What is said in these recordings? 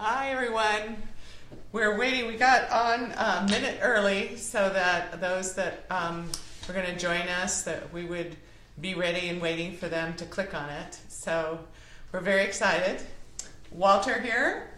Hi, everyone. We're waiting. We got on a minute early so that those that were going to join us, that we would be ready and waiting for them to click on it. So we're very excited. Walter here,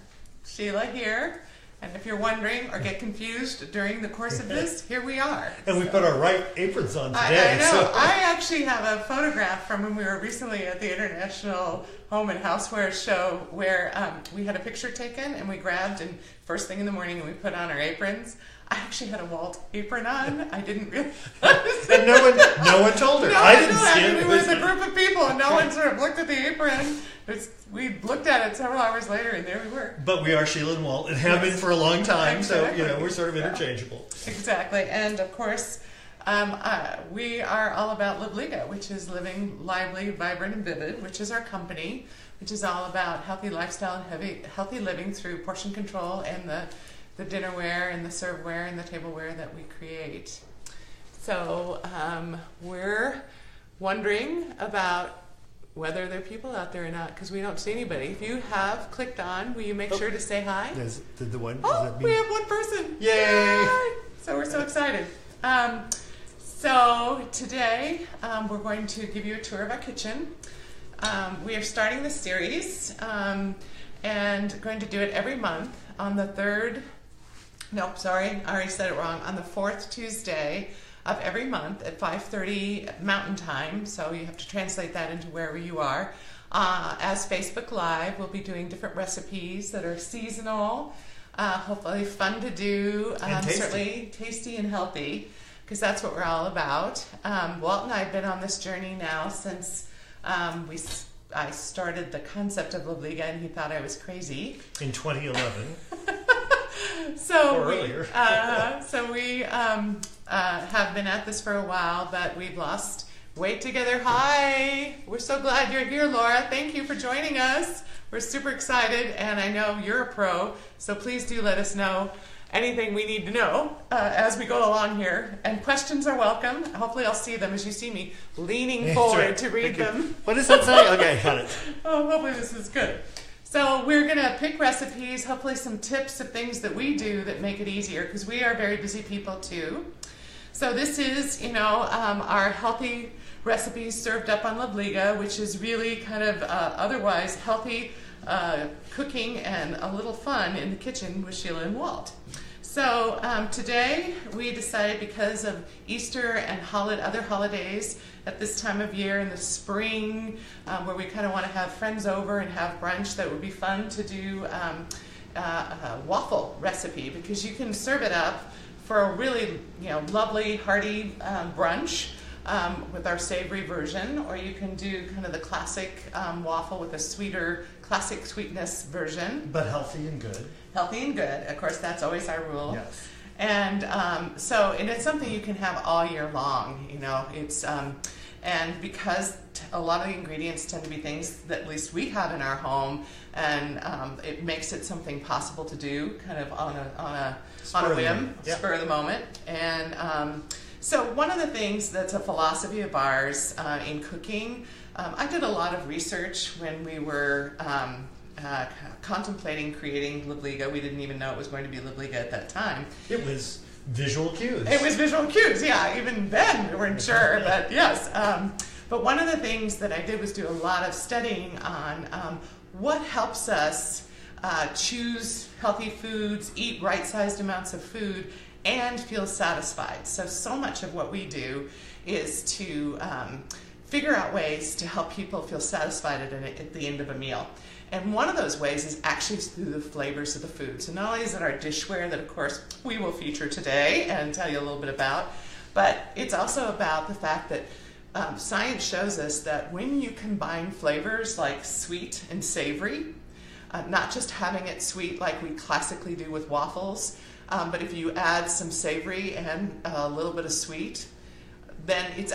Sheila here. And if you're wondering or get confused during the course of this, here we are. And we put our right aprons on today. I know. So. I actually have a photograph from when we were recently at the International Home and Houseware Show where we had a picture taken and we grabbed, and first thing in the morning, and we put on our aprons. I actually had a Walt apron on. I didn't realize. And no one told her. I didn't see it. We were with a group of people, and no one sort of looked at the apron. We looked at it several hours later, and there we were. But we are Sheila and Walt, and have been for a long time, exactly. So we're sort of interchangeable. Exactly, and of course, we are all about Livliga, which is living lively, vibrant, and vivid, which is our company, which is all about healthy lifestyle and healthy living through portion control and the dinnerware and the serveware and the tableware that we create. So we're wondering about whether there are people out there or not, because we don't see anybody. If you have clicked on, will you make sure to say hi? Did the one? Oh, we have one person. Yay! Yay! So we're so excited. So today we're going to give you a tour of our kitchen. We are starting the series and going to do it every month on the third. Nope, sorry, I already said it wrong. On the fourth Tuesday of every month at 5:30 Mountain Time, so you have to translate that into wherever you are. As Facebook Live, we'll be doing different recipes that are seasonal, hopefully fun to do, certainly tasty and healthy, because that's what we're all about. Walt and I have been on this journey now since I started the concept of Livliga, and he thought I was crazy. In 2011. So or earlier. we have been at this for a while, but we've lost weight together. Hi! We're so glad you're here, Laura. Thank you for joining us. We're super excited, and I know you're a pro, so please do let us know anything we need to know as we go along here. And questions are welcome. Hopefully I'll see them as you see me leaning forward to read them. What does that say? Okay, got it. Oh, hopefully this is good. So we're going to pick recipes, hopefully some tips of things that we do that make it easier, because we are very busy people too. So this is, our healthy recipes served up on Livliga, which is really kind of otherwise healthy cooking and a little fun in the kitchen with Sheila and Walt. So today we decided, because of Easter and other holidays at this time of year in the spring, where we kind of want to have friends over and have brunch, that would be fun to do a waffle recipe, because you can serve it up for a really lovely hearty brunch with our savory version, or you can do kind of the classic waffle with a sweeter, classic sweetness version. But healthy and good. Healthy and good. Of course, that's always our rule. Yes. And and it's something you can have all year long. It's and because a lot of the ingredients tend to be things that at least we have in our home, and it makes it something possible to do, kind of on a whim, spur of the moment. And so one of the things that's a philosophy of ours in cooking, I did a lot of research when we were contemplating creating Livliga. We didn't even know it was going to be Livliga at that time. It was visual cues. It was visual cues, yeah. Even then we weren't sure, but yes. But one of the things that I did was do a lot of studying on what helps us choose healthy foods, eat right-sized amounts of food, and feel satisfied. So much of what we do is to figure out ways to help people feel satisfied at the end of a meal. And one of those ways is actually through the flavors of the food. So not only is it our dishware that, of course, we will feature today and tell you a little bit about, but it's also about the fact that science shows us that when you combine flavors like sweet and savory, not just having it sweet like we classically do with waffles, but if you add some savory and a little bit of sweet, then it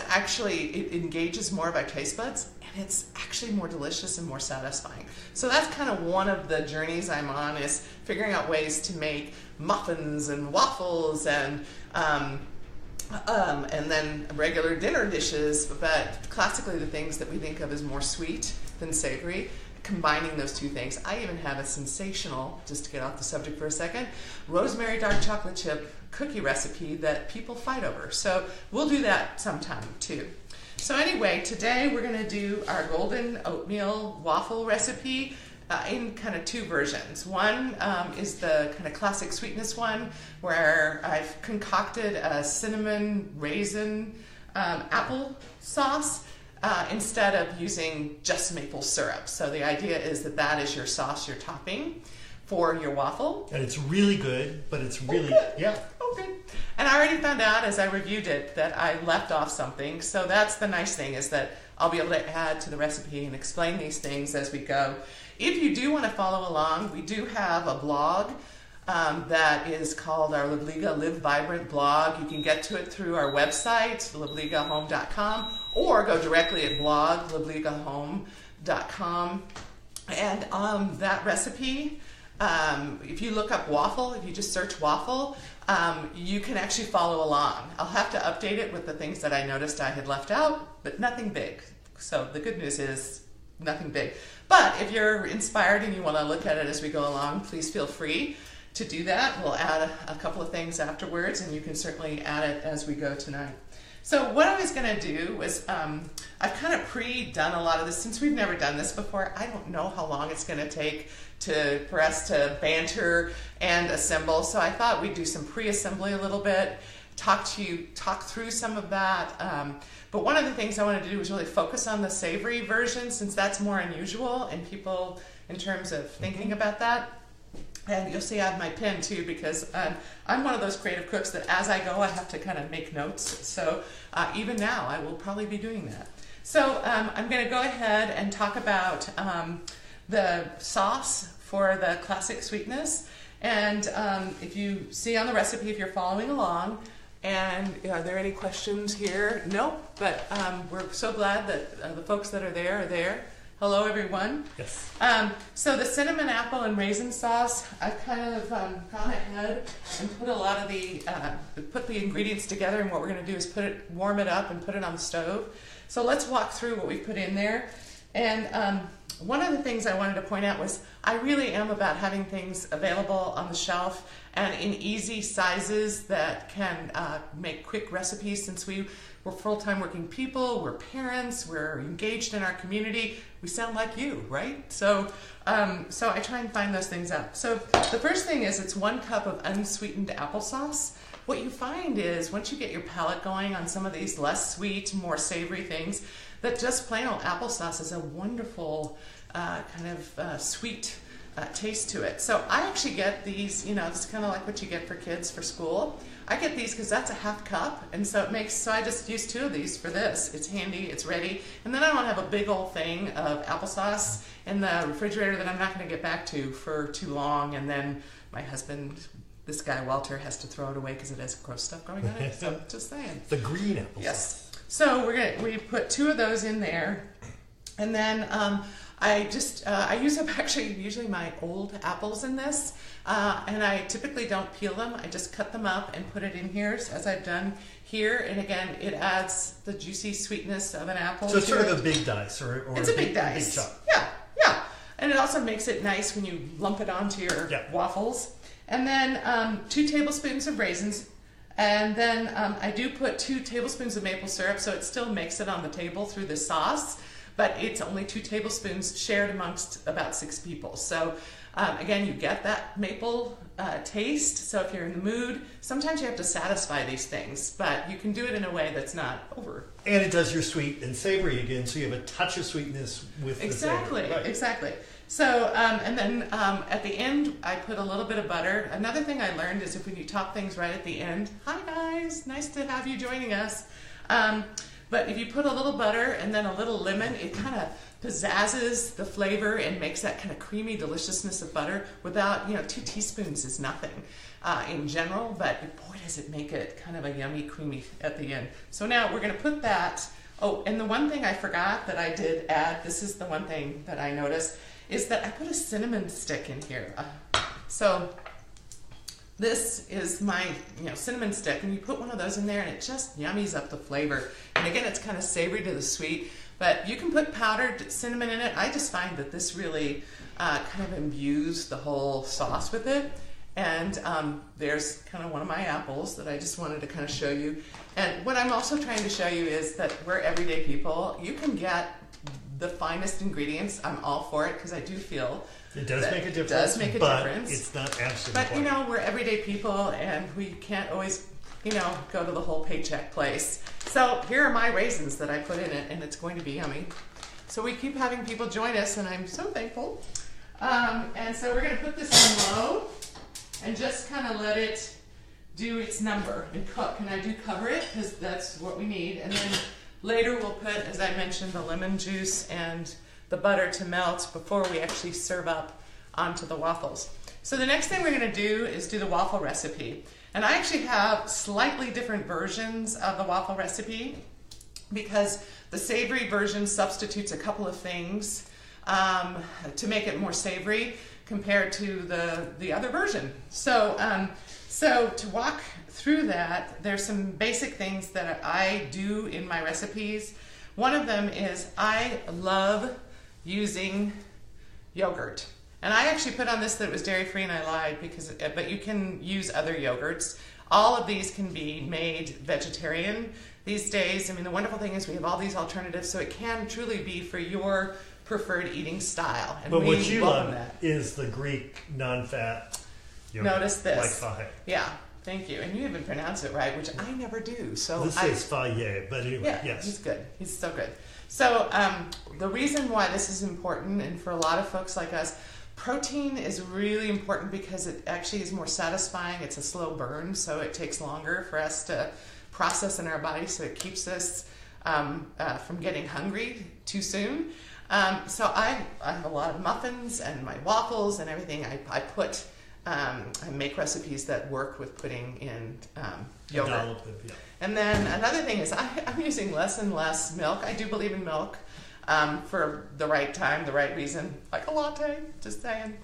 engages more of our taste buds, and it's actually more delicious and more satisfying. So that's kind of one of the journeys I'm on, is figuring out ways to make muffins and waffles and then regular dinner dishes, but classically the things that we think of as more sweet than savory combining those two things. I even have a sensational, just to get off the subject for a second, rosemary dark chocolate chip cookie recipe that people fight over. So we'll do that sometime too. So anyway, today we're going to do our golden oatmeal waffle recipe in kind of two versions. One is the kind of classic sweetness one, where I've concocted a cinnamon raisin apple sauce instead of using just maple syrup. So the idea is that that is your sauce, your topping for your waffle. And it's really good, but it's really, yeah. Okay. And I already found out as I reviewed it that I left off something. So that's the nice thing, is that I'll be able to add to the recipe and explain these things as we go. If you do want to follow along, we do have a blog that is called our Livliga Live Vibrant blog. You can get to it through our website, livligahome.com, or go directly at blog, livligahome.com. And that recipe, if you look up waffle, if you just search waffle, you can actually follow along. I'll have to update it with the things that I noticed I had left out, but nothing big. So the good news is nothing big. But if you're inspired and you want to look at it as we go along, please feel free to do that. We'll add a couple of things afterwards, and you can certainly add it as we go tonight. So what I was going to do was, I've kind of pre-done a lot of this. Since we've never done this before, I don't know how long it's going to take for us to banter and assemble. So I thought we'd do some pre-assembly a little bit, talk through some of that. But one of the things I wanted to do was really focus on the savory version, since that's more unusual and people in terms of thinking about that. And you'll see I have my pen too, because I'm one of those creative cooks that as I go I have to kind of make notes. So even now I will probably be doing that. So I'm going to go ahead and talk about the sauce for the classic sweetness. And if you see on the recipe, if you're following along, and are there any questions here? No, but we're so glad that the folks that are there. Hello, everyone. Yes. So the cinnamon apple and raisin sauce, I've kind of gone ahead and put a lot of put the ingredients together, and what we're going to do is warm it up and put it on the stove. So let's walk through what we put in there. And one of the things I wanted to point out was I really am about having things available on the shelf and in easy sizes that can make quick recipes, since we're full-time working people, we're parents, we're engaged in our community. We sound like you, right? So so I try and find those things out. So the first thing is it's 1 cup of unsweetened applesauce. What you find is once you get your palate going on some of these less sweet, more savory things, that just plain old applesauce is a wonderful kind of sweet taste to it. So I actually get these, it's kind of like what you get for kids for school. I get these because that's a 1/2 cup, and so I just use 2 of these for this. It's handy, it's ready, and then I don't have a big old thing of applesauce in the refrigerator that I'm not going to get back to for too long, and then my husband, this guy Walter, has to throw it away because it has gross stuff going on it. So just saying. The green applesauce. Yes. So we put 2 of those in there, and then I use up actually usually my old apples in this, and I typically don't peel them. I just cut them up and put it in here, as I've done here. And again, it adds the juicy sweetness of an apple. So it's sort of a big dice, or it's a big dice. Big chop. Yeah. And it also makes it nice when you lump it onto your waffles. And then 2 tablespoons of raisins. And then I do put 2 tablespoons of maple syrup, so it still makes it on the table through the sauce, but it's only 2 tablespoons shared amongst about 6 people. So again, you get that maple taste. So if you're in the mood, sometimes you have to satisfy these things, but you can do it in a way that's not over. And it does your sweet and savory again, so you have a touch of sweetness with the savory. Right. Exactly. So, and then at the end, I put a little bit of butter. Another thing I learned is when you top things right at the end, hi guys, nice to have you joining us. But if you put a little butter and then a little lemon, it kind of pizzazzes the flavor and makes that kind of creamy deliciousness of butter without, 2 teaspoons is nothing in general, but boy does it make it kind of a yummy, creamy at the end. So now we're going to put that, and the one thing I forgot that I did add, this is the one thing that I noticed, is that I put a cinnamon stick in here. So this is my cinnamon stick, and you put one of those in there and it just yummies up the flavor. And again, it's kind of savory to the sweet, But you can put powdered cinnamon in it. I just find that this really kind of imbues the whole sauce with it. And there's kind of one of my apples that I just wanted to kind of show you. And what I'm also trying to show you is that we're everyday people. You can get the finest ingredients. I'm all for it because I do feel it does make a difference. It does make a difference. It's not absolute. But you know, we're everyday people, and we can't always, you know, go to the whole paycheck place. So here are my raisins that I put in it, and it's going to be yummy. So we keep having people join us, and I'm so thankful. And so we're going to put this on low and just kind of let it do its number and cook. And I do cover it because that's what we need. And then later we'll put, as I mentioned, the lemon juice and the butter to melt before we actually serve up onto the waffles. So the next thing we're going to do is do the waffle recipe. And I actually have slightly different versions of the waffle recipe because the savory version substitutes a couple of things to make it more savory compared to the other version. So, so to walk through that, there's some basic things that I do in my recipes. One of them is I love using yogurt. And I actually put on this that it was dairy-free, and I lied, but you can use other yogurts. All of these can be made vegetarian these days. I mean, the wonderful thing is we have all these alternatives, so it can truly be for your preferred eating style. And but we what you welcome love is the Greek non-fat yogurt. Notice this. Like faje. Yeah, thank you. And you even pronounce it right, which I never do. So this is faje, but anyway, yeah, yes. He's good. He's so good. So the reason why this is important, and for a lot of folks like us, protein is really important because it actually is more satisfying. It's a slow burn, so it takes longer for us to process in our body, so it keeps us from getting hungry too soon. So I have a lot of muffins and my waffles and everything. I make recipes that work with putting in yogurt. And then another thing is I'm using less and less milk. I do believe in milk for the right time, the right reason, like a latte, just saying.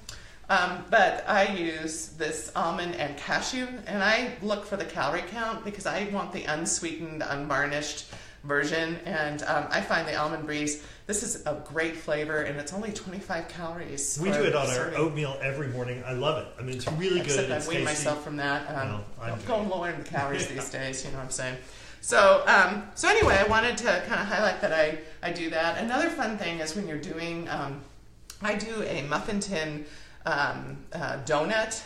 But I use this almond and cashew, and I look for the calorie count because I want the unsweetened, unvarnished version. And I find the almond breeze, this is a great flavor, and it's only 25 calories. We do it on our oatmeal every morning. I love it. I mean, it's really good. Except It's I wean tasty. myself from that. Well, I'm going lower in the calories these days, you know what I'm saying? So, so anyway, I wanted to kind of highlight that I do that. Another fun thing is when you're doing, I do a muffin tin donut,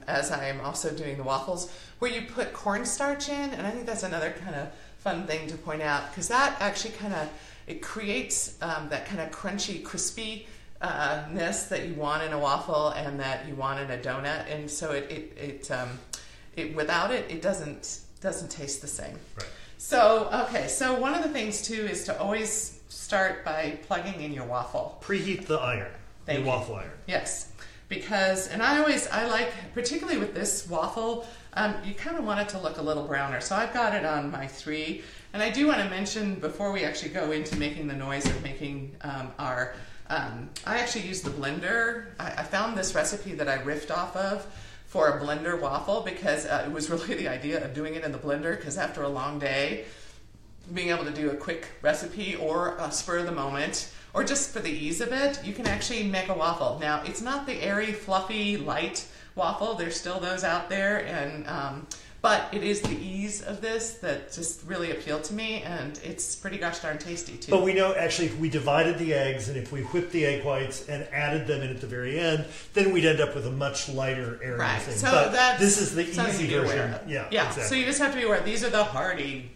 as I am also doing the waffles, where you put cornstarch in, and I think that's another kind of fun thing to point out, because that actually kind of, it creates that kind of crunchy, crispy-ness that you want in a waffle and that you want in a donut, and so it without it, it doesn't taste the same. Right. So, okay, so one of the things too is to always start by plugging in your waffle. Preheat the iron, Thank the you. waffle iron. Yes, because, and I like, particularly with this waffle, you kind of want it to look a little browner. So I've got it on my 3, and I do want to mention before we actually go into making the noise of making I actually use the blender. I found this recipe that I riffed off of for a blender waffle because it was really the idea of doing it in the blender, because after a long day, being able to do a quick recipe or a spur of the moment, or just for the ease of it, you can actually make a waffle. Now, it's not the airy, fluffy, light waffle. There's still those out there, and but it is the ease of this that just really appealed to me, and it's pretty gosh darn tasty too. But we know actually if we divided the eggs and if we whipped the egg whites and added them in at the very end, then we'd end up with a much lighter airy right. thing. So but that's this is the easy version. Yeah, Exactly. So you just have to be aware. These are the hearty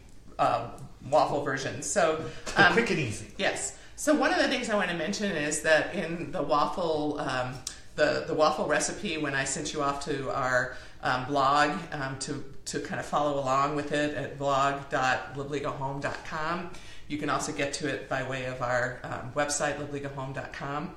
waffle versions. So quick and easy. Yes. So one of the things I want to mention is that in the waffle, the waffle recipe, when I sent you off to our blog to kind of follow along with it at blog.livligahome.com, you can also get to it by way of our website, livligahome.com.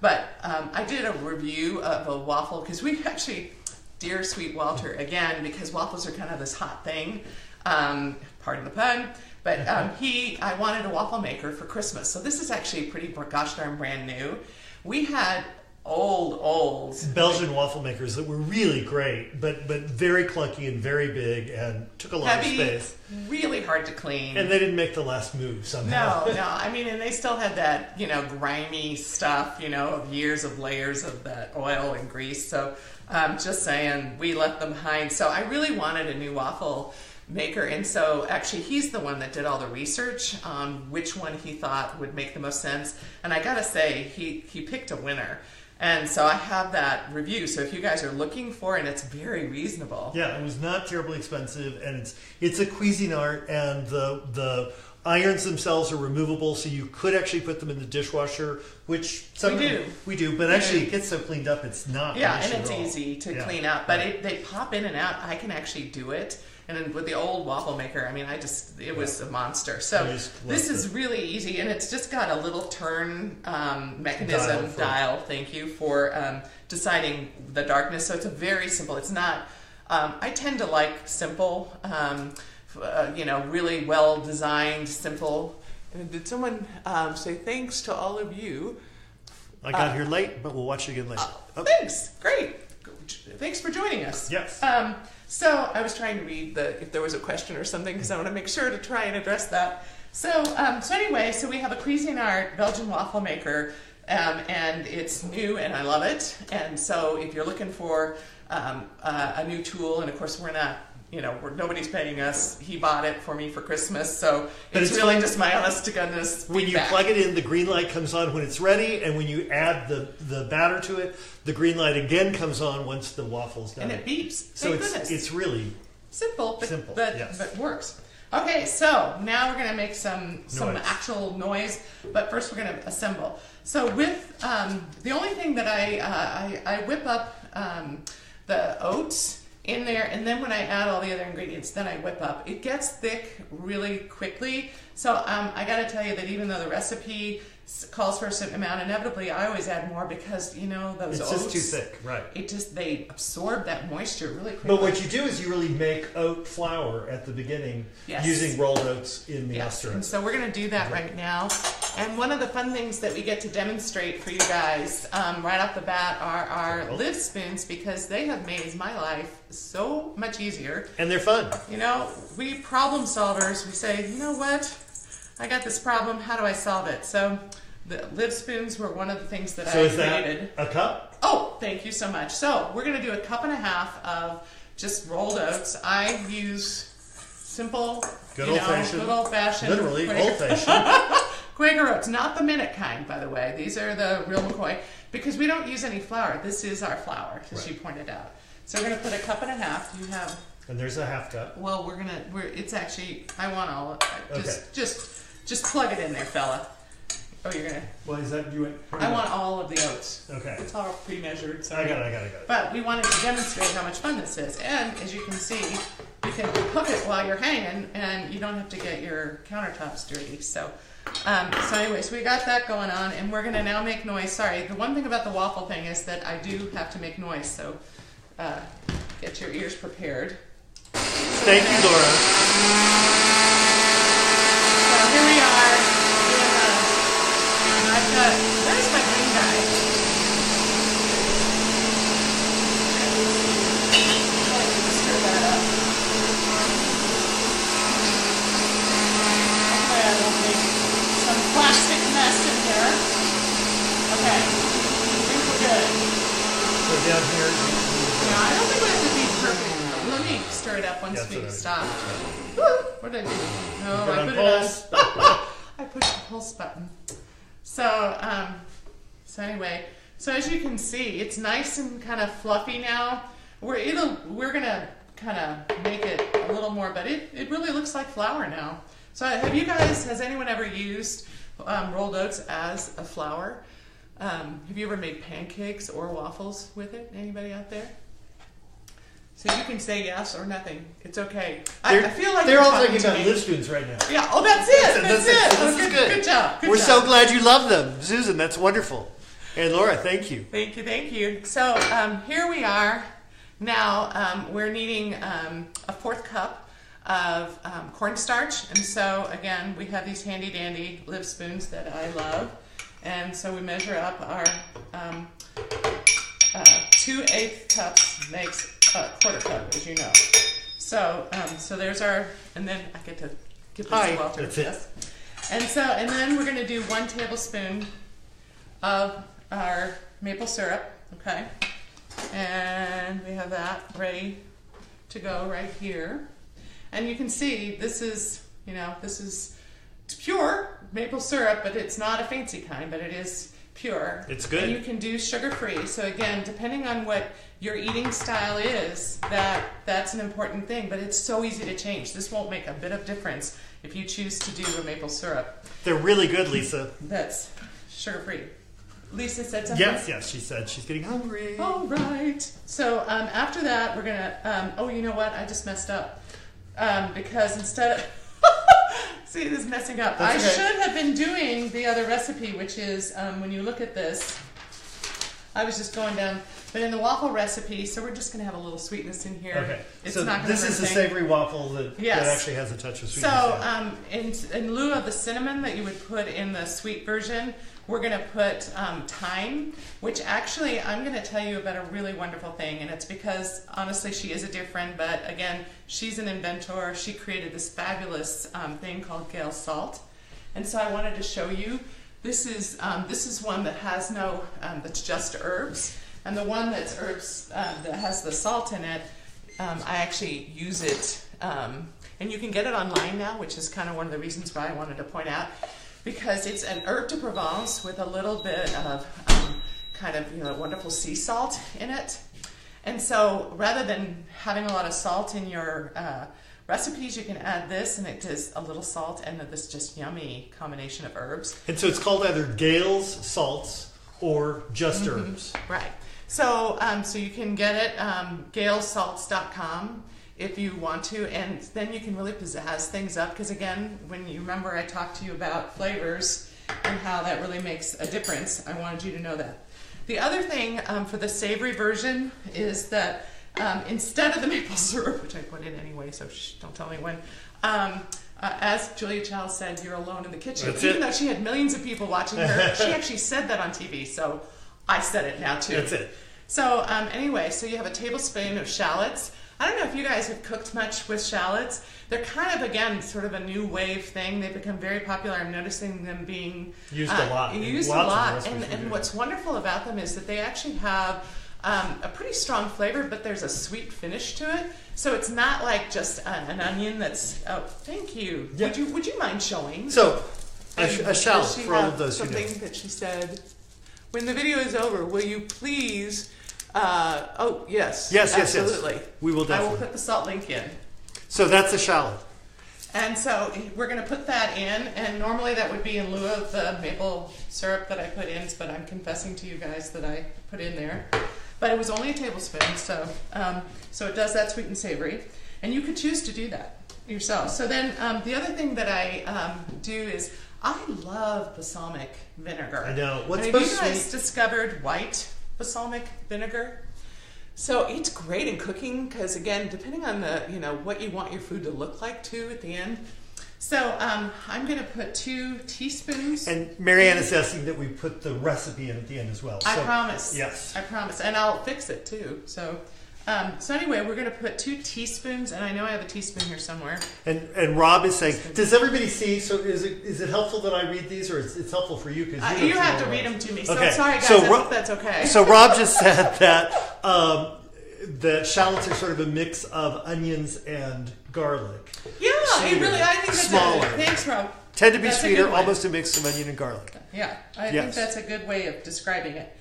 But I did a review of a waffle because we actually, dear sweet Walter, again, because waffles are kind of this hot thing, pardon the pun, but I wanted a waffle maker for Christmas. So this is actually pretty gosh darn brand new. We had old Belgian waffle makers that were really great, but very clunky and very big and took a lot of space. Really hard to clean. And they didn't make the last move somehow. No. I mean, and they still had that, grimy stuff, of years of layers of that oil and grease. So just saying, we left them behind. So I really wanted a new waffle maker, and so actually he's the one that did all the research on which one he thought would make the most sense. And I gotta say, he picked a winner. And so I have that review. So if you guys are looking for it, it's very reasonable. Yeah, it was not terribly expensive, and it's a Cuisinart, and the irons themselves are removable, so you could actually put them in the dishwasher, which we do. But actually, it gets so cleaned up, it's not. Yeah, and it's easy to clean up. But they pop in and out. I can actually do it. And then with the old waffle maker, I mean, it was a monster. So this is really easy, and it's just got a little turn mechanism dial. Thank you for deciding the darkness. So it's a very simple. It's not. I tend to like simple, really well designed, simple. And did someone say thanks to all of you? I got here late, but we'll watch it again later. Thanks. Great. Thanks for joining us. Yes. So I was trying to read if there was a question or something, because I want to make sure to try and address that. So anyway, we have a Cuisinart Belgian waffle maker, and it's new, and I love it. And so if you're looking for a new tool, and of course we're not, nobody's paying us. He bought it for me for Christmas, so it's really just my honest to goodness feedback. When you plug it in, the green light comes on when it's ready, and when you add the batter to it, the green light again comes on once the waffle's done. And it beeps. So it's really simple, but works. Okay, so now we're going to make some actual noise, but first we're going to assemble. So with the only thing that I whip up the oats in there, and then when I add all the other ingredients, then I whip up. It gets thick really quickly. So I got to tell you that even though the recipe calls for a certain amount, inevitably I always add more because those oats, it's just too thick, right? They absorb that moisture really quickly. But what you do is you really make oat flour at the beginning using rolled oats in the Yes, and so we're going to do that right now. And one of the fun things that we get to demonstrate for you guys right off the bat are our live spoons, because they have made my life so much easier. And they're fun. We problem solvers, we say, you know what? I got this problem, how do I solve it? So the live spoons were one of the things that I created. So is that a cup? Oh, thank you so much. So we're going to do a cup and a half of just rolled oats. I use simple, good old-fashioned, literally old-fashioned Quaker oats, not the minute kind, by the way. These are the real McCoy, because we don't use any flour. This is our flour, as she pointed out. So we're going to put a cup and a half. Do you have? And there's a half cup. Well, it's actually, I want all of it. Just plug it in there, fella. Oh, you're gonna. Well, is that I want all of the oats. Okay. It's all pre-measured. So I got it. But we wanted to demonstrate how much fun this is, and as you can see, you can cook it while you're hanging, and you don't have to get your countertops dirty. So, anyway, we got that going on, and we're gonna now make noise. Sorry, the one thing about the waffle thing is that I do have to make noise, so get your ears prepared. Thank you, Laura. So here we are. And I've got, where's my green guy? Stir that up. Hopefully I won't make some plastic mess in here. Okay. I think we're good. So down here. Yeah, I don't think we have to be perfect. Let me stir it up once we stop. What did I do? No, I put it on. I pushed the pulse button. So anyway, so as you can see, it's nice and kind of fluffy now. We're gonna kind of make it a little more, but it really looks like flour now. So has anyone ever used rolled oats as a flour? Have you ever made pancakes or waffles with it? Anybody out there? So you can say yes or nothing. It's okay. I feel like they're all talking about live spoons right now. Yeah. Oh, that's it. That's it. So this is good. Good job. We're so glad you love them, Susan. That's wonderful. And Laura, thank you. Thank you. So here we are. Now we're needing a fourth cup of cornstarch, and so again we have these handy dandy live spoons that I love, and so we measure up our 2/8 cups makes a 1/4 cup, as you know. So, so there's our, and then I get to give this to Walter. That's it. Yes. And then we're going to do 1 tablespoon of our maple syrup, okay? And we have that ready to go right here. And you can see this is, you know, this is pure maple syrup, but it's not a fancy kind, but it is pure. It's good. And you can do sugar-free. So again, depending on what your eating style is, that's an important thing, but it's so easy to change. This won't make a bit of difference if you choose to do a maple syrup. They're really good, Lisa. That's sugar-free. Lisa said something? Yes, she said she's getting hungry. All right. So after that, we're gonna, oh, you know what? I just messed up. Because instead of, see, this is messing up. That's I okay. should have been doing the other recipe, which is, when you look at this, I was just going down, but in the waffle recipe, so we're just going to have a little sweetness in here. Okay. It's so not this is a savory waffle that, yes. that actually has a touch of sweetness. So in lieu of the cinnamon that you would put in the sweet version, we're going to put thyme, which actually I'm going to tell you about a really wonderful thing, and it's because honestly she is a dear friend, but again, she's an inventor. She created this fabulous thing called Gale salt, and so I wanted to show you. This is one that has no, that's just herbs, and the one that's herbs that has the salt in it, I actually use it, and you can get it online now, which is kind of one of the reasons why I wanted to point out, because it's an herb de Provence with a little bit of kind of, you know, wonderful sea salt in it. And so rather than having a lot of salt in your recipes, you can add this, and it does a little salt and this just yummy combination of herbs. And so it's called either Gale's salts or just herbs. Right. So so you can get it galesalts.com if you want to, and then you can really pizzazz things up, because again, when you remember I talked to you about flavors and how that really makes a difference, I wanted you to know that. The other thing for the savory version is that instead of the maple syrup, which I put in anyway, so don't tell me when, as Julia Child said, you're alone in the kitchen. That's Even it. though she had millions of people watching her, she actually said that on TV, so I said it now too. That's it. So anyway, so you have a tablespoon of shallots. I don't know if you guys have cooked much with shallots. They're kind of, again, sort of a new wave thing. They've become very popular. I'm noticing them being used a lot. Used Lots a lot. of recipes And what's wonderful about them is that they actually have a pretty strong flavor, but there's a sweet finish to it. So it's not like just an onion that's, oh, thank you. Yeah. Would you mind showing? So, a shallot for all of those who know. Something that she said, when the video is over, will you please... oh, yes. Yes, absolutely. yes. We will definitely. I will put the salt link in. So that's a shallot. And so we're going to put that in, and normally that would be in lieu of the maple syrup that I put in, but I'm confessing to you guys that I put in there. But it was only a tablespoon, so so it does that sweet and savory. And you could choose to do that yourself. So then the other thing that I do is I love balsamic vinegar. I know. Have you guys discovered white balsamic vinegar? So it's great in cooking because, again, depending on the, you know, what you want your food to look like too at the end. So I'm going to put 2 teaspoons. And Marianne is asking that we put the recipe in at the end as well. I promise. Yes. I promise. And I'll fix it too. So so anyway, we're going to put 2 teaspoons, and I know I have a teaspoon here somewhere. And Rob is saying, does everybody see? So is it helpful that I read these, or it's helpful for you because you have to read them to me. So okay. sorry, guys. So I hope that's okay. So Rob just said that that shallots are sort of a mix of onions and garlic. Yeah, it really. I think that's smaller. Thanks, Rob. Tend to be That's sweeter, almost a mix of onion and garlic. Yeah, I think that's a good way of describing it.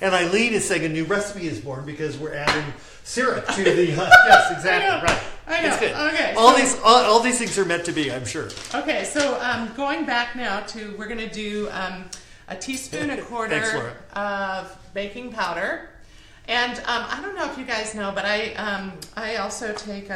And Eileen is saying a new recipe is born because we're adding syrup to the. Yes, exactly. Right. I know. It's good. Okay. All these things are meant to be, I'm sure. Okay, so going back now to, we're going to do a teaspoon, a quarter Thanks, of baking powder. And I don't know if you guys know, but I also take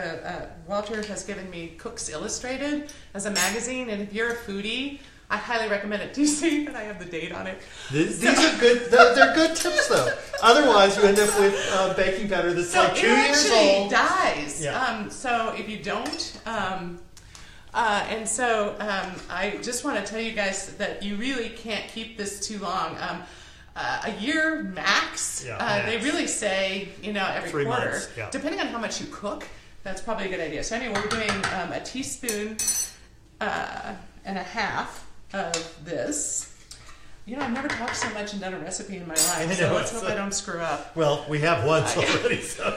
Walter has given me Cooks Illustrated as a magazine, and if you're a foodie, I highly recommend it. Do you see that I have the date on it? These are good. They're good tips, though. Otherwise, you end up with baking powder that's like 2 years old. It actually dies. Yeah. So if you don't, and so I just want to tell you guys that you really can't keep this too long. a year max. Yeah, they really say, every 3 quarter. months, yeah. Depending on how much you cook, that's probably a good idea. So anyway, we're doing a teaspoon and a half of this. I've never talked so much and done a recipe in my life, so let's hope I don't screw up. Well, we have once already, so.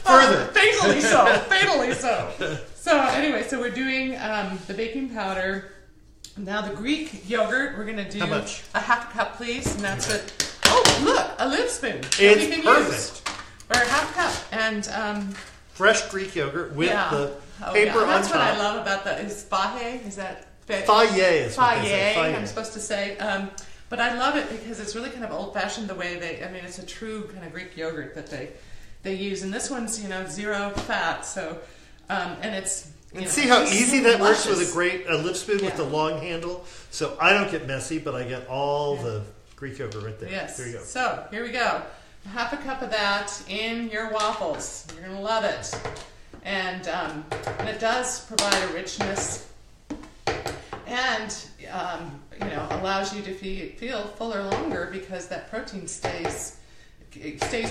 Further. Fatally so. Fatally so. So anyway, we're doing the baking powder. Now the Greek yogurt, we're going to do how much? A half a cup, please. And that's what, oh, look, a live spoon. It's perfect. Or a half cup. And fresh Greek yogurt with the paper on top. That's what I love about is faje. Is that? Faye is what they say. Faye, I'm supposed to say. But I love it because it's really kind of old-fashioned the way it's a true kind of Greek yogurt that they use. And this one's, 0 fat, so, and it's, and see how easy that works with a lip spoon with the long handle? So I don't get messy, but I get all the Greek yogurt right there. Yes. There you go. So here we go. Half a cup of that in your waffles. You're going to love it. And it does provide a richness and, allows you to feel fuller longer because that protein stays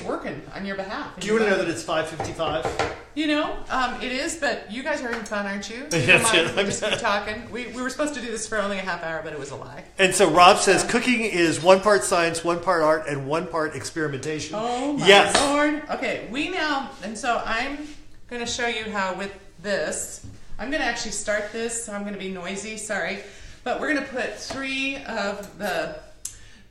working on your behalf. Do you want to know that it's $5.55? It is, but you guys are having fun, aren't you? Yes, we'll just keep talking. We were supposed to do this for only a half hour, but it was a lie. And so Rob says cooking is 1 part science, 1 part art, and 1 part experimentation. Oh my Lord. Okay, and so I'm going to show you how with this, I'm going to actually start this, so I'm going to be noisy, sorry. But we're going to put 3 of the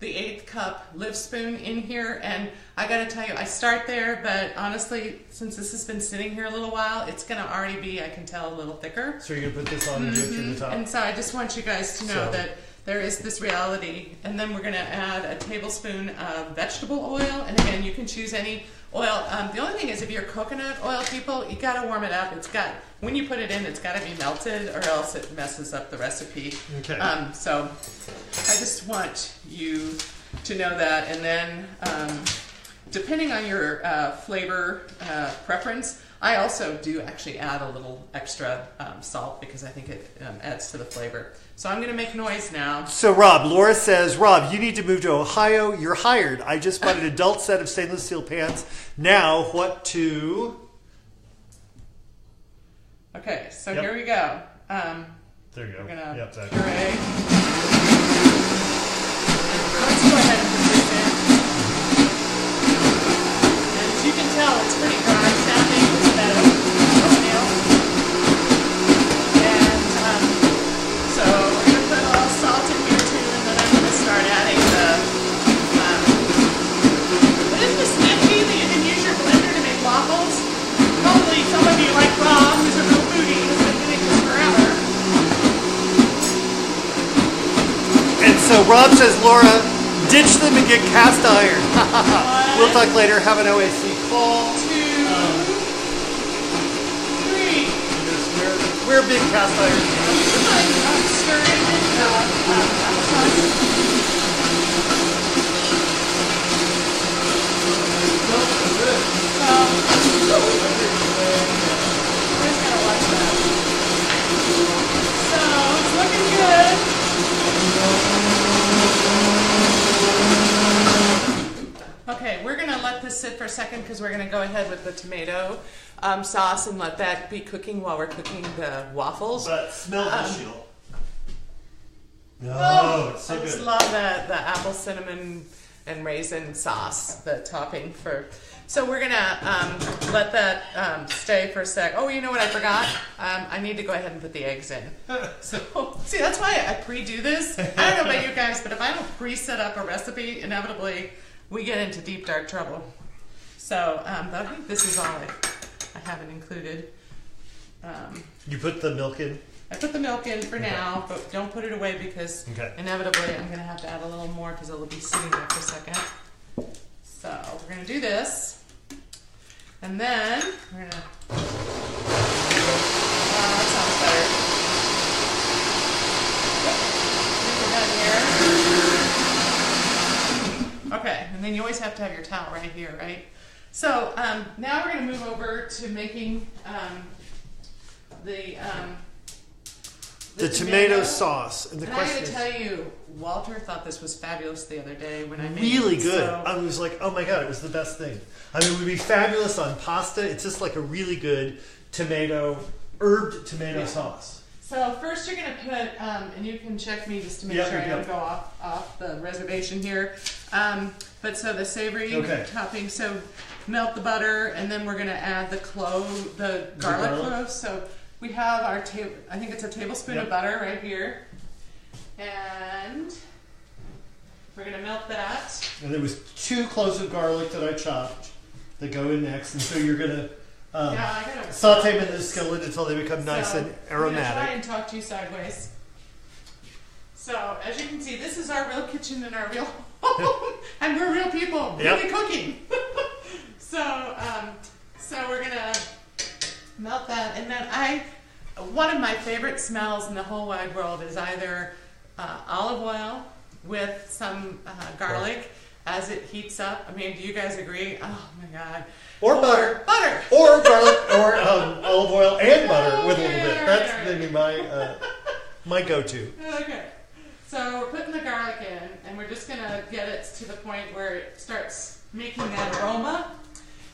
1/8 cup live spoon in here, and I got to tell you, I start there, but honestly, since this has been sitting here a little while, it's going to already be, I can tell, a little thicker. So you're going to put this on and do it through the top? And so I just want you guys to know that there is this reality, and then we're going to add a tablespoon of vegetable oil, and again, you can choose any oil. The only thing is, if you're coconut oil people, you got to warm it up. When you put it in, it's got to be melted, or else it messes up the recipe. Okay. So I just want you to know that, and then depending on your flavor preference, I also do actually add a little extra salt because I think it adds to the flavor. So I'm going to make noise now. So Laura says, Rob, you need to move to Ohio. You're hired. I just bought an adult set of stainless steel pans. Now what to... Okay, so here we go. There you go. We're going to exactly. puree. Let's go ahead and put this in. And as you can tell, it's pretty dry sounding. It's that oatmeal. And so we're going to put a little salt in here too, and then I'm going to start adding the... But isn't this nifty that you can use your blender to make waffles? Probably some of you like Rob, who's a real foodie, has been doing this forever. And so Rob says, Laura, ditch them and get cast iron. We'll talk later. Have an OAC call. 2, 3. We're big cast iron. I'm stirring So it's looking good. Okay, we're going to let this sit for a second because we're going to go ahead with the tomato sauce and let that be cooking while we're cooking the waffles. But smell this, Sheila. It's so good. I just love the apple, cinnamon, and raisin sauce, the topping for... So we're going to let that stay for a sec. Oh, you know what I forgot? I need to go ahead and put the eggs in. So, see, that's why I pre-do this. I don't know about you guys, but if I don't pre-set up a recipe, inevitably we get into deep, dark trouble. So I think this is all I haven't included. You put the milk in? I put the milk in for now, but don't put it away because inevitably I'm going to have to add a little more because it'll be sitting there for a second. So we're going to do this. And then we're going to... that sounds better. Okay, and then you always have to have your towel right here, right? So now we're going to move over to making the the tomato sauce. And the and question I gotta tell you, Walter thought this was fabulous the other day when I made really it. good. So. I was like, oh my god, it was the best thing. I mean, it would be fabulous on pasta. It's just like a really good herbed tomato sauce. So first you're going to put, and you can check me just to make sure I don't go off the reservation here. But so the savory topping, so melt the butter, and then we're going to add the garlic cloves. So we have our, I think it's a tablespoon of butter right here. And we're going to melt that. And there was 2 cloves of garlic that I chopped that go in next. And so you're going to saute them in the skillet until they become nice and aromatic. I'm going to try and talk to you sideways. So, as you can see, this is our real kitchen and our real home. And we're real people really cooking. So we're going to melt that. And then one of my favorite smells in the whole wide world is either olive oil with some garlic as it heats up. I mean, do you guys agree? Oh my God. Or butter. Butter. Or garlic, or olive oil and butter with a little bit. That's maybe my go-to. Okay. So we're putting the garlic in, and we're just going to get it to the point where it starts making that aroma.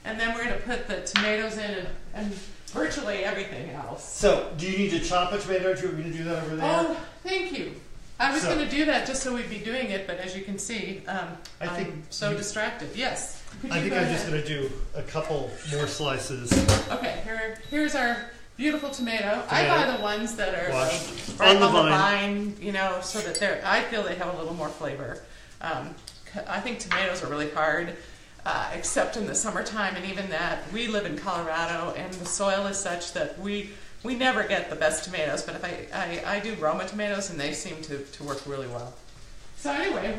And then we're going to put the tomatoes in and virtually everything else. So, do you need to chop a tomato? Do you want me to do that over there? Oh, thank you. I was going to do that just so we'd be doing it, but as you can see, I'm so distracted. Yes. I think I'm just going to do a couple more slices. Okay, here's our beautiful tomato. I buy the ones that are right on the vine, you know, so that I feel they have a little more flavor. I think tomatoes are really hard, except in the summertime, and even that. We live in Colorado, and the soil is such that we never get the best tomatoes, but if I do Roma tomatoes, and they seem to work really well. So anyway,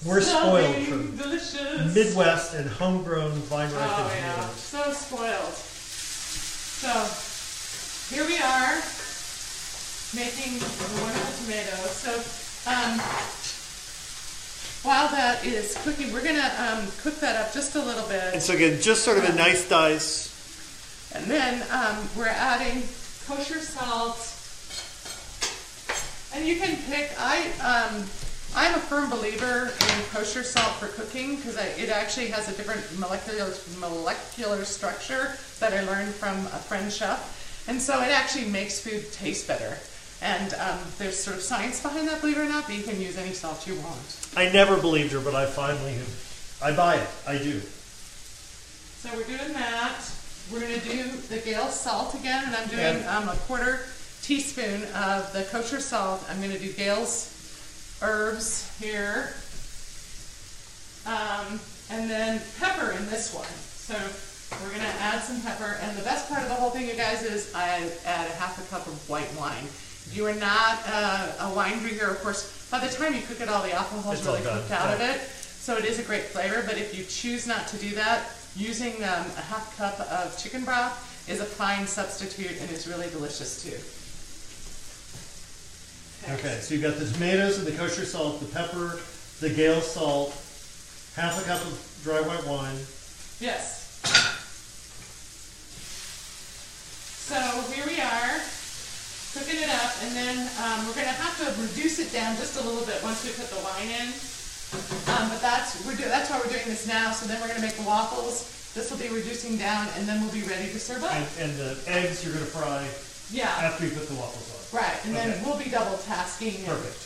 we're spoiled from delicious Midwest and homegrown vine-ripened tomatoes. So spoiled. So here we are making the wonderful tomatoes. So while that is cooking, we're gonna cook that up just a little bit. And so again, just sort of a nice dice. And then we're adding kosher salt. And you can pick, I'm a firm believer in kosher salt for cooking because it actually has a different molecular structure that I learned from a friend chef. And so it actually makes food taste better. And there's sort of science behind that, believe it or not, but you can use any salt you want. I never believed her, but I finally I buy it. I do. So we're doing that. We're going to do the Gale's salt again, and I'm doing a 1/4 teaspoon of the kosher salt. I'm going to do Gale's herbs here, and then pepper in this one. So we're going to add some pepper, and the best part of the whole thing, you guys, is I add a 1/2 cup of white wine. If you are not a wine drinker, of course, by the time you cook it all, the alcohol is really cooked out of it, so it is a great flavor, but if you choose not to do that, using a 1/2 cup of chicken broth is a fine substitute and is really delicious too. Okay, so you've got the tomatoes and the kosher salt, the pepper, the Gale salt, 1/2 cup of dry white wine. Yes. So here we are, cooking it up, and then we're going to have to reduce it down just a little bit once we put the wine in. But that's why we're doing this now. So then we're going to make the waffles. This will be reducing down, and then we'll be ready to serve up. And the eggs you're going to fry after you put the waffles on. Right, and then we'll be double tasking. Perfect.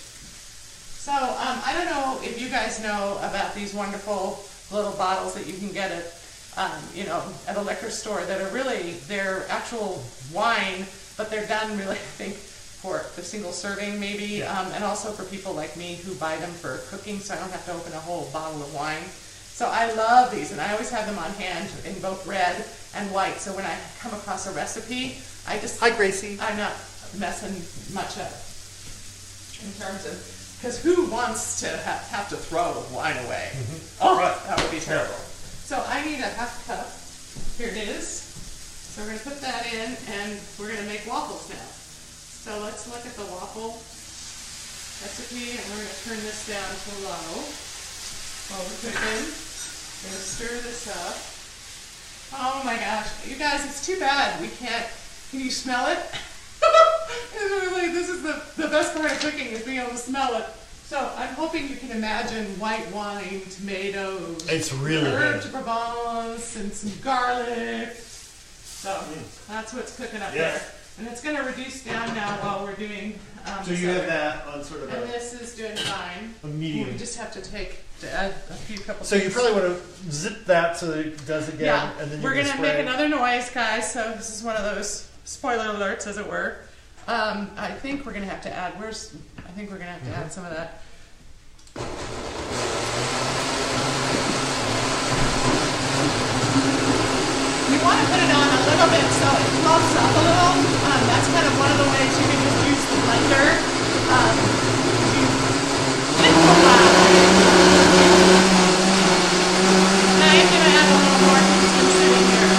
So I don't know if you guys know about these wonderful little bottles that you can get at at a liquor store that are really they're actual wine, but they're done really, I think, for the single serving maybe, and also for people like me who buy them for cooking, so I don't have to open a whole bottle of wine. So I love these, and I always have them on hand in both red and white. So when I come across a recipe, I just hi Gracie. I'm not messing much up in terms of because who wants to have to throw wine away? Oh, right. That would be terrible. So I need a 1/2 cup. Here it is. So we're going to put that in, and we're going to make waffles now. So let's look at the waffle recipe, and we're going to turn this down to low while we're cooking. We're going to stir this up. Oh my gosh, you guys, it's too bad we can't. Can you smell it? Really, this is the best part of cooking is being able to smell it. So I'm hoping you can imagine white wine, tomatoes, it's really herb good. de Provence, and some garlic. So that's what's cooking up there. And it's going to reduce down now while we're doing. So you have that on sort of and this is doing fine. A medium. We just have to add a few couple. So you probably want to zip that so that it does again. Yeah. And then we're going to make another noise, guys. So this is one of those spoiler alerts, as it were. I think we're going to have to add. I think we're going to have to add some of that. You want to put it on a little bit so it fluffs up a little. That's kind of one of the ways you can just use the blender. You flip the flour. Now I'm going to add a little more because it's been sitting here.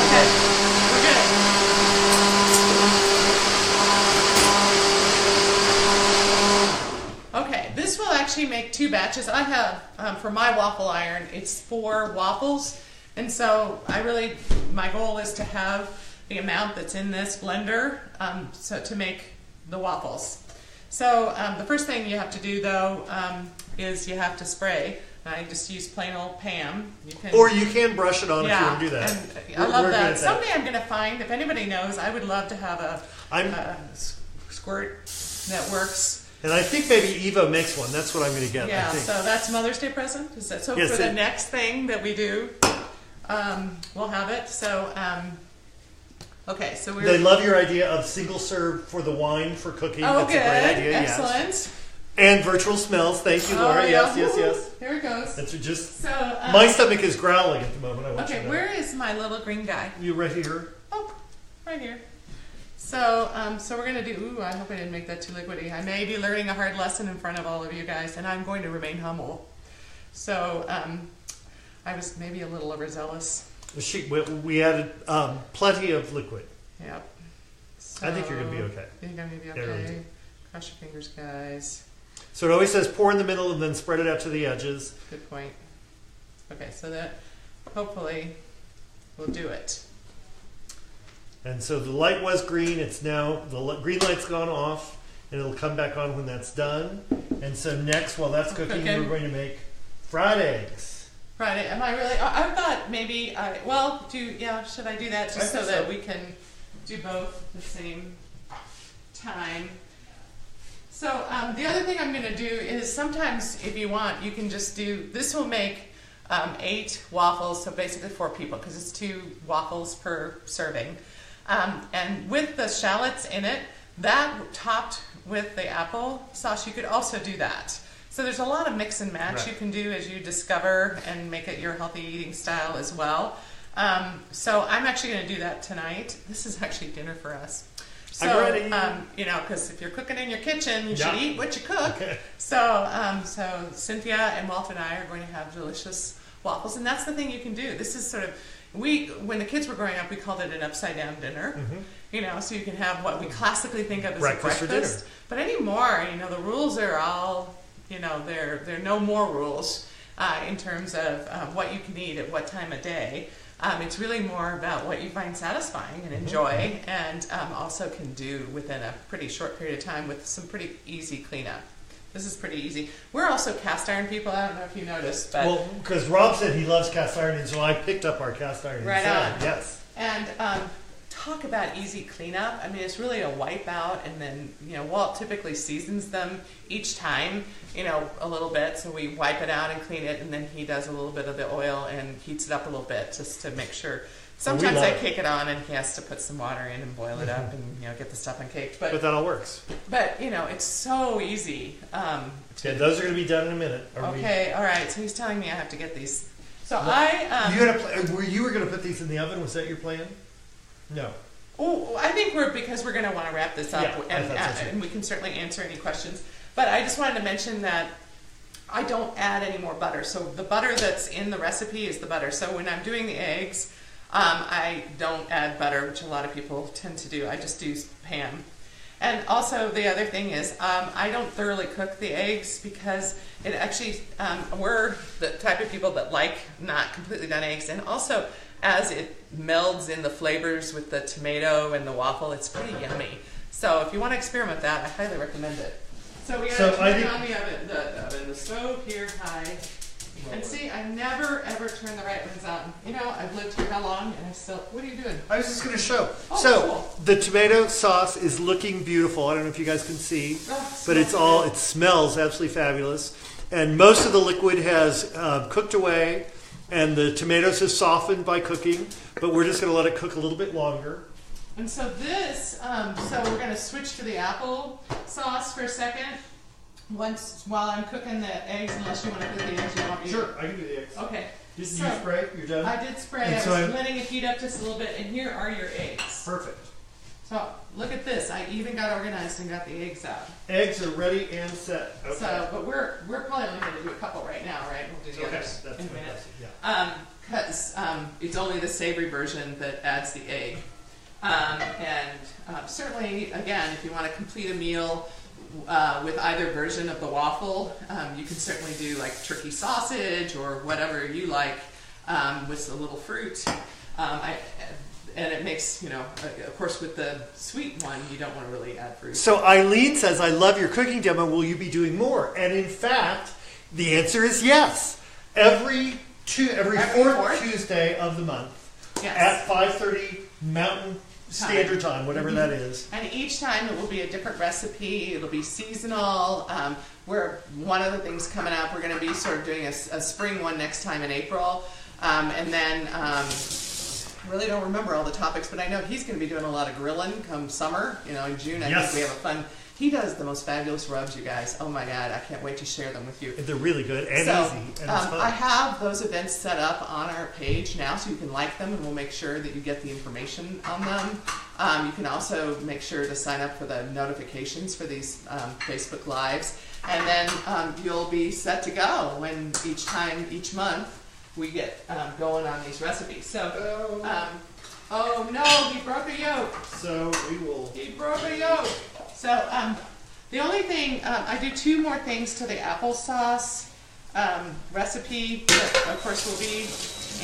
Okay, we're good. Okay, this will actually make 2 batches. I have, for my waffle iron, it's 4 waffles. And so my goal is to have the amount that's in this blender so to make the waffles. So the first thing you have to do though is you have to spray. I just use plain old Pam. Or you can brush it on if you want to do that. And I love that. Someday I'm going to find, if anybody knows, I would love to have a squirt that works. And I think maybe Eva makes one. That's what I'm going to get. Yeah, I think. so that's Mother's Day present. Is that so? Yes, for the next thing that we do, we'll have it. So, okay, so they love your idea of single serve for the wine for cooking. Oh, that's good. a great idea. Excellent. Yes. And virtual smells. Thank you, Laura. Yeah. Yes. Here it goes. That's just. So my stomach is growling at the moment. I want you to know. Where is my little green guy? You right here. Oh, right here. So, so we're gonna do. Ooh, I hope I didn't make that too liquidy. I may be learning a hard lesson in front of all of you guys, and I'm going to remain humble. So, I was maybe a little overzealous. We added plenty of liquid. Yep. So, I think you're gonna be okay. I think I'm gonna be okay. Cross your fingers, guys. So it always says pour in the middle and then spread it out to the edges. Good point. Okay, so that hopefully will do it. And so the light was green. It's now, the green light's gone off, and it'll come back on when that's done. And so next, while that's cooking, we're going to make fried eggs. Fried egg. Am I really? I thought maybe, should I do that just so that we can do both at the same time? So the other thing I'm going to do is sometimes if you want, you can just do, this will make 8 waffles, so basically 4 people because it's 2 waffles per serving. And with the shallots in it, that topped with the apple sauce, you could also do that. So there's a lot of mix and match you can do as you discover and make it your healthy eating style as well. So I'm actually going to do that tonight. This is actually dinner for us. So, I'm ready. Because if you're cooking in your kitchen, you should eat what you cook. Okay. So Cynthia and Walt and I are going to have delicious waffles, and that's the thing you can do. This is sort of, when the kids were growing up, we called it an upside down dinner. Mm-hmm. So you can have what we classically think of as breakfast a breakfast. But anymore, the rules are all, there are no more rules in terms of what you can eat at what time of day. It's really more about what you find satisfying and enjoy, and also can do within a pretty short period of time with some pretty easy cleanup. This is pretty easy. We're also cast iron people. I don't know if you noticed, but well, because Rob said he loves cast iron, and so I picked up our cast iron. Right on. Yes. And talk about easy cleanup. I mean, it's really a wipe out, and then Walt typically seasons them each time, a little bit. So we wipe it out and clean it, and then he does a little bit of the oil and heats it up a little bit just to make sure. Sometimes I kick it on, and he has to put some water in and boil it up, and get the stuff uncaked. But that all works. But it's so easy. Those are going to be done in a minute. Okay, all right. So he's telling me I have to get these. So you were going to put these in the oven? Was that your plan? No. Oh, I think because we're going to want to wrap this up, and we can certainly answer any questions. But I just wanted to mention that I don't add any more butter. So the butter that's in the recipe is the butter. So when I'm doing the eggs, I don't add butter, which a lot of people tend to do. I just use Pam. And also the other thing is, I don't thoroughly cook the eggs because it actually, we're the type of people that like not completely done eggs. And also, as it melds in the flavors with the tomato and the waffle, it's pretty yummy. So if you want to experiment with that, I highly recommend it. So we gotta turn on the stove here high. And see, I never ever turn the right ones on. You know, I've lived here how long, and I still. What are you doing? I was just going to show. Oh, so cool. The tomato sauce is looking beautiful. I don't know if you guys can see, but it's all. It smells absolutely fabulous, and most of the liquid has cooked away, and the tomatoes have softened by cooking. But we're just going to let it cook a little bit longer. And so this, so we're going to switch to the apple sauce for a second. While I'm cooking the eggs, unless you want to cook the eggs, you want me to. Sure, I can do the eggs. Okay. Did you spray? You're done? I did spray. I was letting it heat up just a little bit, and here are your eggs. Perfect. So look at this. I even got organized and got the eggs out. Eggs are ready and set. Okay. So, but we're probably only going to do a couple right now, right? We'll do the others that's in a minute. Yeah. Because it's only the savory version that adds the egg. Certainly, again, if you want to complete a meal with either version of the waffle, you can certainly do like turkey sausage or whatever you like with a little fruit. And it makes, you know, of course with the sweet one, you don't want to really add fruit. So Eileen says, I love your cooking demo. Will you be doing more? And in fact, the answer is yes. Every fourth Tuesday of the month at 5:30 Mountain Standard Time, whatever that is. And each time it will be a different recipe. It'll be seasonal. We're one of the things coming up. We're going to be sort of doing a spring one next time in April, and then I really don't remember all the topics, but I know he's going to be doing a lot of grilling come summer. You know, in June I think we have a fun. He does the most fabulous rubs, you guys. Oh my God, I can't wait to share them with you. They're really good and easy, and it's fun. I have those events set up on our page now, so you can like them, and we'll make sure that you get the information on them. You can also make sure to sign up for the notifications for these Facebook Lives, and then you'll be set to go when each month we get going on these recipes. So, oh no, he broke a yolk. So we will. He broke a yolk. So the only thing, I do two more things to the applesauce recipe that of course will be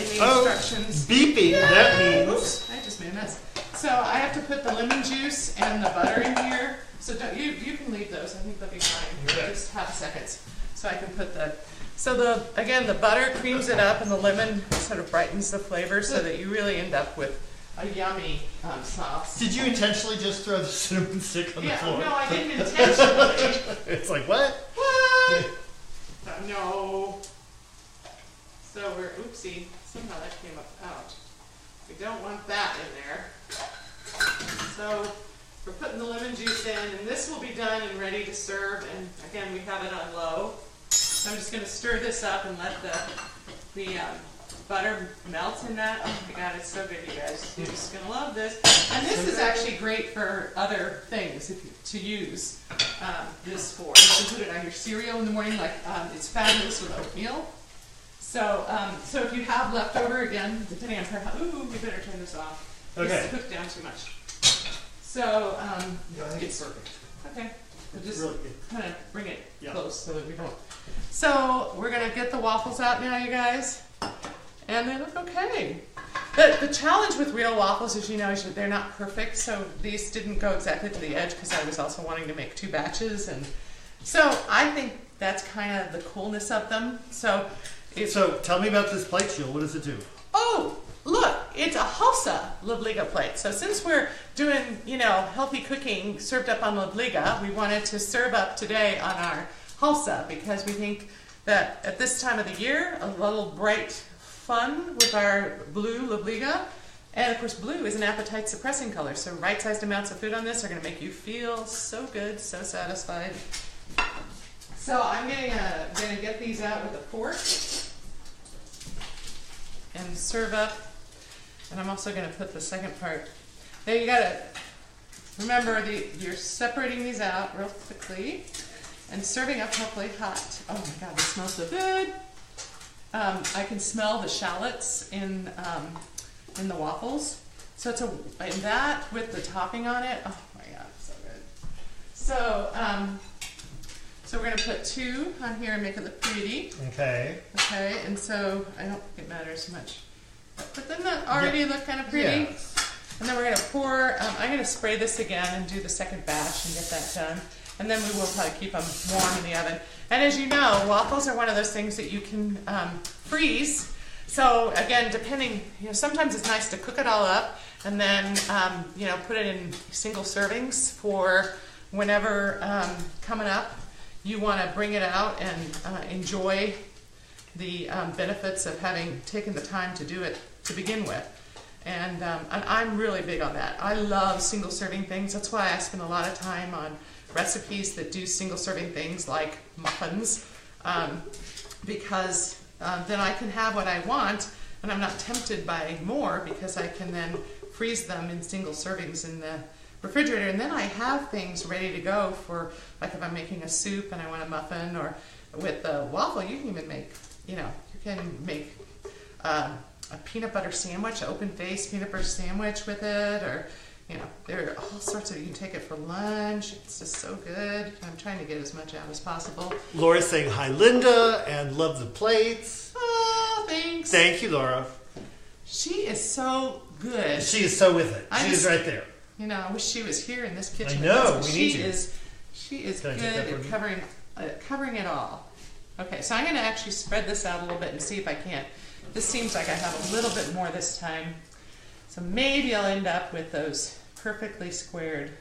in the instructions. Beeping, that means. Oops, I just made a mess. So I have to put the lemon juice and the butter in here. So you can leave those, I think they'll be fine. Okay. Just half seconds. So I can put again the butter creams it up and the lemon sort of brightens the flavor so that you really end up with a yummy sauce. Did you intentionally just throw the cinnamon stick on the floor? No, I didn't intentionally. It's like, what? What? No. So oopsie, somehow that came up out. We don't want that in there. So we're putting the lemon juice in, and this will be done and ready to serve. And again, we have it on low. So I'm just going to stir this up and let the butter melt in that. Oh my God, it's so good, you guys. You're just going to love this. And this is actually great for other things to use this for. You can put it on your cereal in the morning, like it's fabulous with oatmeal. So if you have leftover, again, depending on how, ooh, we better turn this off. Okay. It's cooked down too much. So I think it's perfect. Okay. We'll just really kind of bring it close so that we don't. So we're going to get the waffles out now, you guys. And they look okay. The challenge with real waffles, as you know, is that they're not perfect. So these didn't go exactly to the edge because I was also wanting to make 2 batches. And so I think that's kind of the coolness of them. So tell me about this plate, Sheila. What does it do? Oh, look, it's a Hulsa Livliga plate. So since we're doing, healthy cooking served up on Livliga, we wanted to serve up today on our Hulsa because we think that at this time of the year, a little bright fun with our blue Livliga. And of course, blue is an appetite suppressing color. So right-sized amounts of food on this are going to make you feel so good, so satisfied. So I'm going to get these out with a fork and serve up. And I'm also going to put the second part. Now you got to remember you're separating these out real quickly and serving up hopefully hot. Oh my God, this smells so good. I can smell the shallots in the waffles. So and that with the topping on it. Oh my God, so good. So, so we're going to put 2 on here and make it look pretty. Okay. Okay, and so I don't think it matters much. But doesn't that already look kind of pretty? Yes. And then we're going to pour, I'm going to spray this again and do the second batch and get that done. And then we will probably keep them warm in the oven. And as you know, waffles are one of those things that you can freeze. So again, depending, sometimes it's nice to cook it all up and then, put it in single servings for whenever coming up you want to bring it out and enjoy the benefits of having taken the time to do it to begin with. And I'm really big on that. I love single serving things. That's why I spend a lot of time on recipes that do single serving things like muffins, because then I can have what I want and I'm not tempted by more because I can then freeze them in single servings in the refrigerator, and then I have things ready to go for, like if I'm making a soup and I want a muffin, or with the waffle you can even make, you can make a peanut butter sandwich, an open face peanut butter sandwich with it, or there are all sorts of, you can take it for lunch. It's just so good. I'm trying to get as much out as possible. Laura's saying hi, Linda, and love the plates. Oh, thanks. Thank you, Laura. She is so good. She is so with it. She is right there. I wish she was here in this kitchen. I know. We need you. She is good at covering it all. Okay, so I'm going to actually spread this out a little bit and see if I can't. This seems like I have a little bit more this time. So maybe I'll end up with those perfectly squared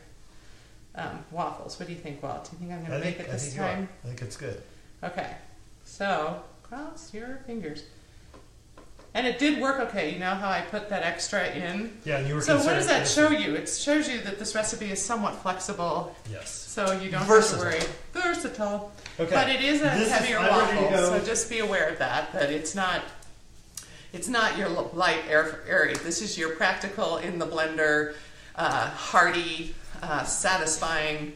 waffles. What do you think, Walt? Do you think I'm going to make it this time? I think it's good. Okay, so cross your fingers. And it did work okay. You know how I put that extra in? Yeah, and you were So what does that show you? It shows you that this recipe is somewhat flexible. Yes. So you don't have to worry. Versatile. Okay. But it is a heavier waffle, so just be aware of that it's not your light airy. This is your practical, in the blender, hearty, satisfying.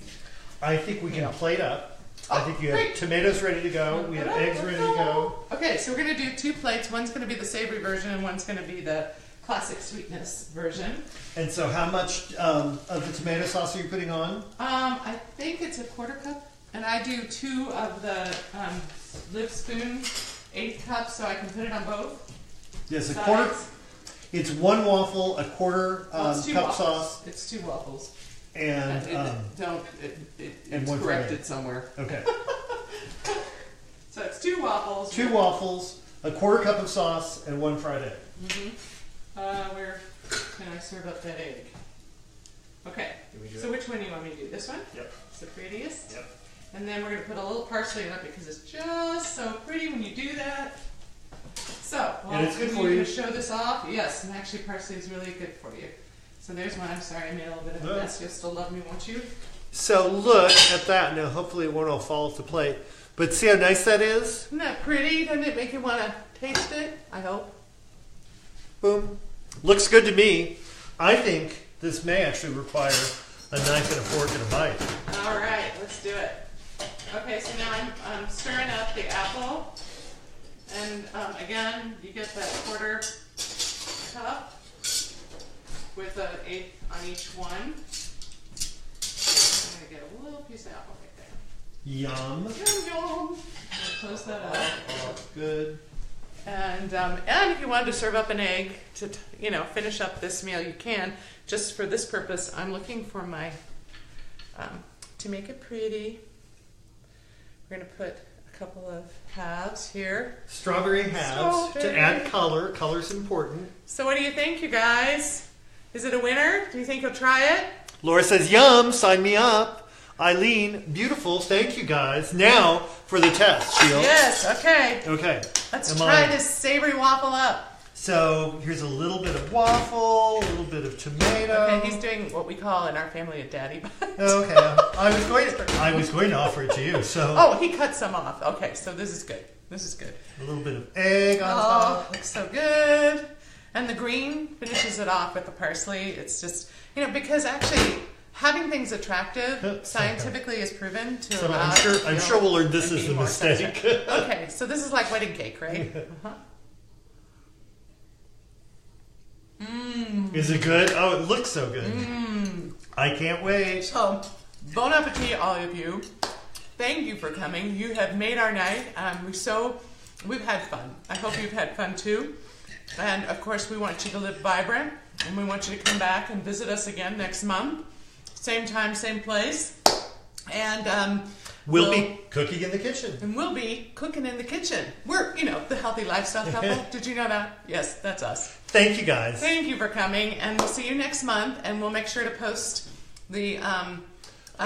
I think we can plate up. I think you have tomatoes ready to go. We have eggs ready to go. Okay, so we're going to do 2 plates. One's going to be the savory version and one's going to be the classic sweetness version. And so how much of the tomato sauce are you putting on? I think it's a 1/4 cup. And I do 2 of the Live Spoon 1/8 cup, so I can put it on both. Yes, a 1/4. It's 1 waffle, a 1/4 cup sauce. It's 2 waffles. And it's corrected somewhere. Okay. So it's 2 waffles. 2 waffles, a 1/4 cup of sauce, and 1 fried egg. Where can I serve up that egg? Okay. So which one do you want me to do? This one? Yep. It's the prettiest. Yep. And then we're going to put a little parsley in it because it's just so pretty when you do that. So, and it's good for you. Going to show this off? Yes, and actually parsley is really good for you. So there's one. I'm sorry I made a little bit of a mess. You'll still love me, won't you? So look at that. Now hopefully it won't all fall off the plate. But see how nice that is? Isn't that pretty? Doesn't it make you want to taste it? I hope. Boom. Looks good to me. I think this may actually require a knife and a fork and a bite. All right, let's do it. Okay, so now I'm stirring up the apple. And again, you get that 1/4 cup with an 1/8 on each one. I'm going to get a little piece of apple right there. Yum. Yum, yum. Close that up. Oh, good. And if you wanted to serve up an egg to finish up this meal, you can. Just for this purpose, I'm looking for my to make it pretty. We're going to put a couple of halves here. Strawberry halves to add color. Color's important. So what do you think, you guys? Is it a winner? Do you think you'll try it? Laura says, yum, sign me up. Eileen, beautiful. Thank you, guys. Now for the test, Sheila. Yes, okay. Okay. Let's try this savory waffle up. So here's a little bit of waffle, a little bit of tomato. Okay, he's doing what we call in our family a daddy bite. Okay. I was going to offer it to you. So. Oh, he cut some off. Okay, so this is good. This is good. A little bit of egg on top. Looks so good. And the green finishes it off with the parsley. It's just, because actually having things attractive scientifically is proven to allow. I'm sure we'll learn this is a mistake. Okay, so this is like wedding cake, right? Is it good? Oh, it looks so good. I can't wait. So Bon appetit, all of you. Thank you for coming. You have made our night. We've had fun. I hope you've had fun too. And of course, we want you to live vibrant, and we want you to come back and visit us again next month. Same time, same place. And we'll be cooking in the kitchen. And we'll be cooking in the kitchen. We're, the healthy lifestyle couple. Did you know that? Yes, that's us. Thank you, guys. Thank you for coming, and we'll see you next month. And we'll make sure to post the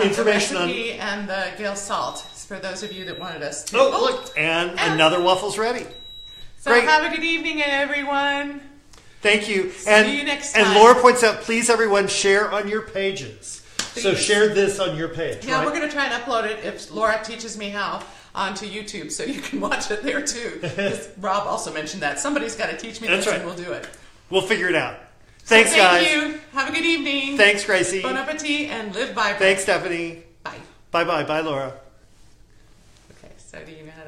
information the recipe and the Gale salt for those of you that wanted us to. Look, and another waffle's ready. So Great. Have a good evening, everyone. Thank you. See you next time. And Laura points out, please, everyone, share on your pages. Please. So share this on your page. Yeah, right? We're going to try and upload it if Laura teaches me how onto YouTube, so you can watch it there too. Because Rob also mentioned that somebody's got to teach me That's this, right. and we'll do it. We'll figure it out. Thanks, guys. Thank you. Have a good evening. Thanks, Gracie. Bon appetit and live vibrant. Thanks, Stephanie. Bye. Bye-bye. Bye, Laura. Okay, so do you know how